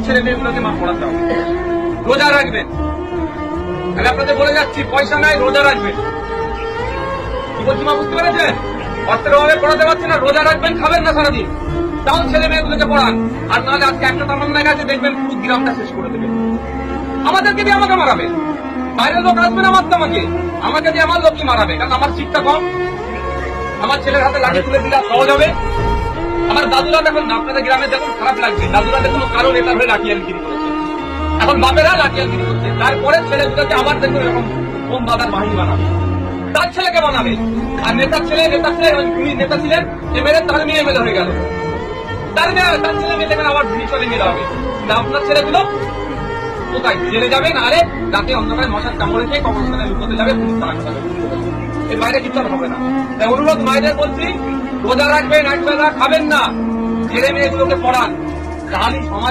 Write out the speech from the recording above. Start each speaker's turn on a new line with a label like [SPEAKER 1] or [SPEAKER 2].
[SPEAKER 1] ছেলে মেয়েগুলোকে মা পড়াতে হবে। রোজা রাখবেন, তাহলে আপনাদের বলে যাচ্ছি পয়সা নাই, রোজা রাখবেন। কি বলছি মা, বুঝতে পেরেছেন? অর্থের অভাবে পড়াতে পারছে না, রোজা রাখবেন, খাবেন না সারাদিন, তাও ছেলে মেয়েগুলোকে পড়ান। আর নাহলে আজকে একটা তামান্না গেছে, দেখবেন পুরো গ্রামটা শেষ করে দেবে। আমাদেরকে দিয়ে আমাকে মারাবে, বাইরের লোক আসবে না মারতে আমাকে, আমাকে দিয়ে আমার লোকই মারাবে, কারণ আমার শিক্ষা কম। আমার ছেলের হাতে লাঠি তুলে দিলে সহজ হবে। আমার দাদুরা দেখুন, আপনাদের গ্রামে দেখুন খারাপ লাগছে, দাদুরা দেখুন কারো নেতার হয়ে লাঠিয়ালগিরি করেছে, এখন বাপেরা লাঠিয়ালগিরি করছে। তারপরে ছেলেগুলোকে আবার দেখুন এরকম বোম বাঁধার বাহিনী বানাবে, তার ছেলেকে বানাবে। আর নেতার ছেলে তুমি নেতা ছিলেন, এমএলএ, তার মেয়ে এমএলএ হয়ে গেল, তার ছেলে মেয়ে দেখবেন আবার চলে নিয়ে যাবে। আপনার ছেলেগুলো কোথায় জেলে যাবে, না আরে রাতে অন্ধকারে মশার কামড়ে খেয়ে কবরস্থানে লুকোতে যাবে, পুলিশ তারা যাবে, এর বাইরে কিছু হবে না। তাই অনুরোধ মায়েদের বলছি, রোজা রাখবেন, এক বেলা খাবেন না, ছেলে মেয়েগুলোকে পড়ান, তাহলেই সমাজ